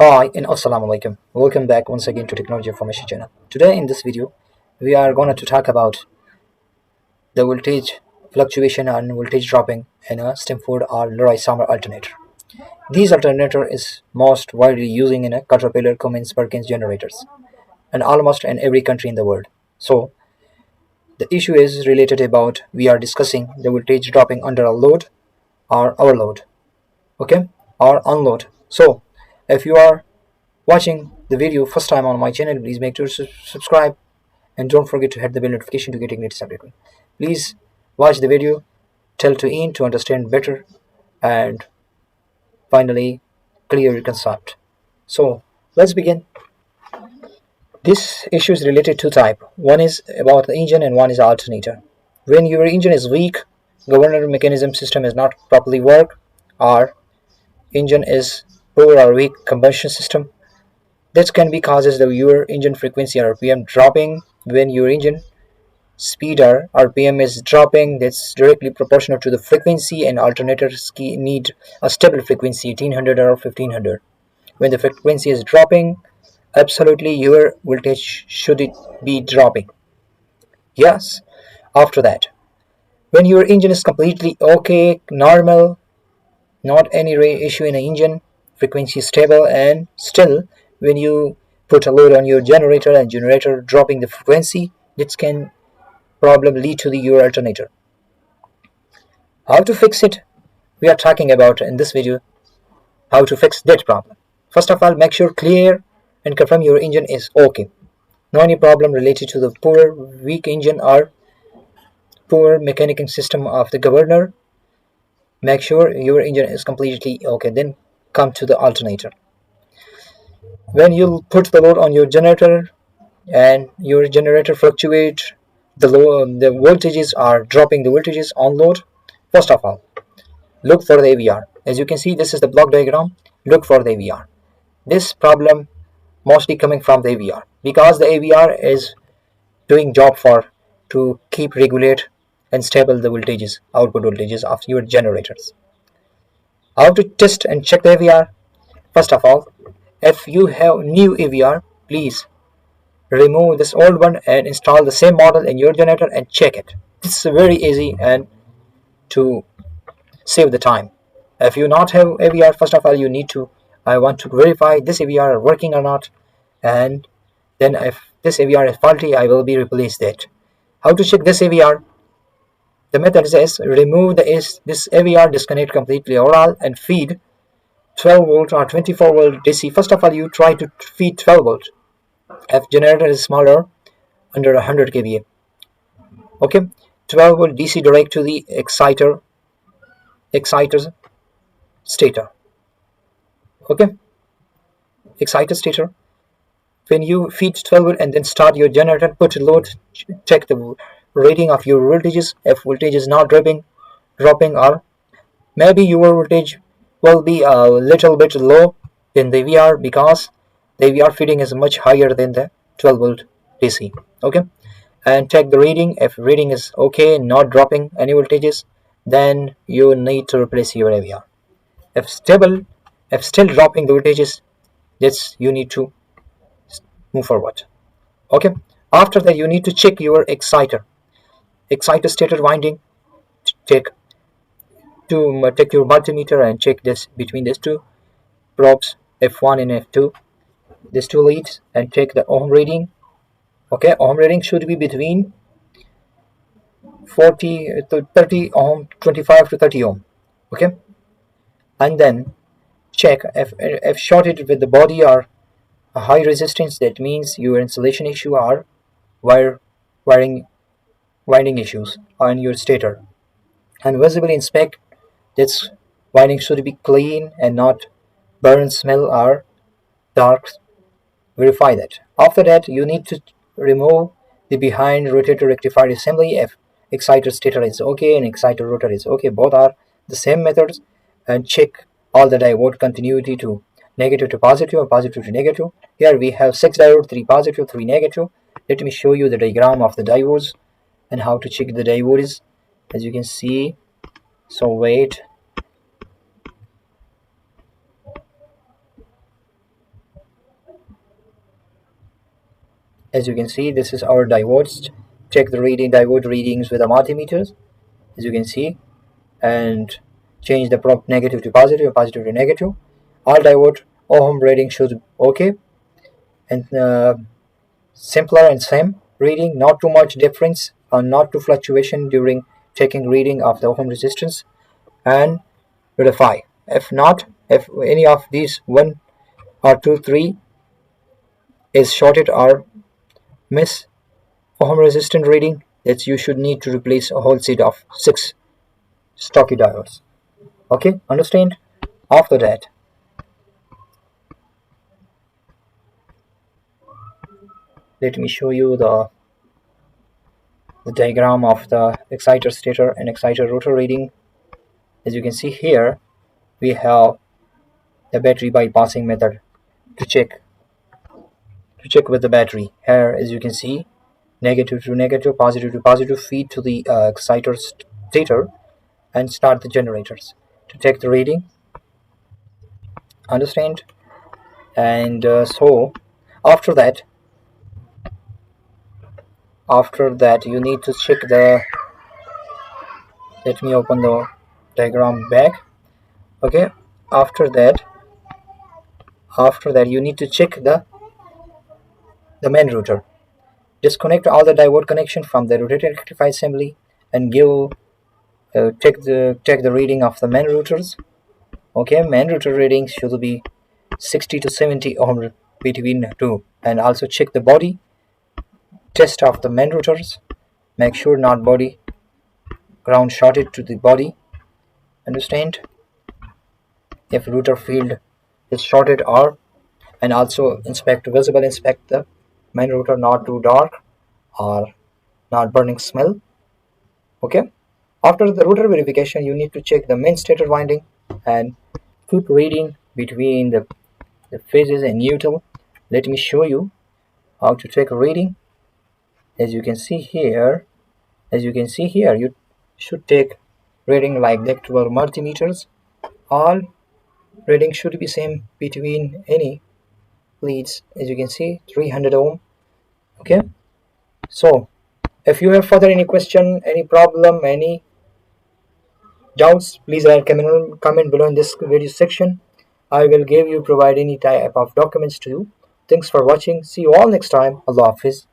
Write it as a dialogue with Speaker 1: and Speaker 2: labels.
Speaker 1: Hi and Assalamu alaikum. Welcome back once again to Technology Information Channel. Today in this video, we are going to talk about the voltage fluctuation and voltage dropping in a Stemford or Leroy Summer alternator. These alternator is most widely using in a Caterpillar Cummins Perkins generators and almost in every country in the world. So the issue is related about we are discussing the voltage dropping under a load or overload, okay, or unload. So if you are watching the video first time on my channel, please make sure to subscribe and don't forget to hit the bell notification to get ignited update. Please watch the video till to end to understand better and finally clear your concept. So let's begin. This issue is related to type. One is about the engine and one is alternator. When your engine is weak, governor mechanism system is not properly work, or engine is poor or weak combustion system. This can be causes the your engine frequency RPM dropping. When your engine speed or RPM is dropping, that's directly proportional to the frequency, and alternators need a stable frequency 1800 or 1500. When the frequency is dropping, absolutely your voltage should it be dropping. Yes. After that, when your engine is completely okay, normal, not any issue in the engine, frequency is stable, and still when you put a load on your generator and generator dropping the frequency, this can problem lead to your alternator. How to fix it? We are talking about in this video how to fix that problem. First of all, make sure clear and confirm your engine is okay. No any problem related to the poor weak engine or poor mechanical system of the governor. Make sure your engine is completely okay. Then come to the alternator. When you put the load on your generator and your generator fluctuate, the voltages are dropping the voltages on load. First of all, look for the AVR. As you can see, this is the block diagram. Look for the AVR. This problem mostly coming from the AVR because the AVR is doing job for to keep regulate and stable the voltages, output voltages of your generators. How to test and check the AVR? First of all, if you have new AVR, please remove this old one and install the same model in your generator and check it. This is very easy and to save the time. If you not have AVR, first of all you need to I want to verify this AVR are working or not, and then if this AVR is faulty I will be replace that. How to check this AVR? The method is remove this AVR, disconnect completely overall and feed 12 volt or 24 volt DC. First of all you try to feed 12 volt if generator is smaller under 100 kVA. Okay, 12 volt DC direct to the exciter stator. Okay, exciter stator. When you feed 12 volt and then start your generator, put load, check the rating of your voltages. If voltage is not dropping, or maybe your voltage will be a little bit low in the VR because the VR feeding is much higher than the 12 volt DC. Okay, and check the reading. If reading is okay, not dropping any voltages, then you need to replace your AVR. If still dropping the voltages, that's you need to move forward. Okay, after that you need to check your exciter stator winding. Check to take your multimeter and check this between these two probes, F1 and F2, these two leads, and check the ohm reading. Okay, ohm reading should be between 40 to 30 ohm, 25 to 30 ohm. Okay, and then check if shorted with the body or a high resistance, that means your insulation issue or wire wiring winding issues on your stator, and visibly inspect this winding should be clean and not burn, smell or dark. Verify that. After that you need to remove the behind rotator rectifier assembly. If exciter stator is okay and exciter rotor is okay, both are the same methods, and check all the diode continuity to negative to positive or positive to negative. Here we have 6 diodes, 3 positive, 3 negative. Let me show you the diagram of the diodes and how to check the diodes, as you can see. So wait. As you can see, this is our diodes. Check the diode readings with the multimeters, as you can see, and change the prompt negative to positive and positive to negative. All diode ohm reading should okay, and simpler and same reading, not too much difference or not too fluctuation during taking reading of the ohm resistance, and verify. If not, if any of these one or two, three is shorted or miss ohm resistant reading, that you should need to replace a whole set of 6 stocky diodes. Okay, understand? After that, let me show you the diagram of the exciter stator and exciter rotor reading. As you can see here, we have the battery bypassing method to check with the battery. Here, as you can see, negative to negative, positive to positive, feed to the exciter stator and start the generators to take the reading. Understand? And so after that you need to check the, let me open the diagram back. Okay, after that you need to check the main router. Disconnect all the diode connection from the rotating rectifier assembly and take the reading of the main routers. Okay, main router reading should be 60 to 70 ohm between two, and also check the body test of the main routers. Make sure not body ground shorted to the body. Understand? If router field is shorted, or and also inspect the main router, not too dark or not burning smell. Okay, after the router verification you need to check the main stator winding and keep reading between the phases and neutral. Let me show you how to take a reading. As you can see here, you should take reading like the actual multimeters. All reading should be same between any leads. As you can see, 300 ohm. Okay, so if you have further any question, any problem, any doubts, please write comment below in this video section. I will provide any type of documents to you. Thanks for watching. See you all next time. Allah Hafiz.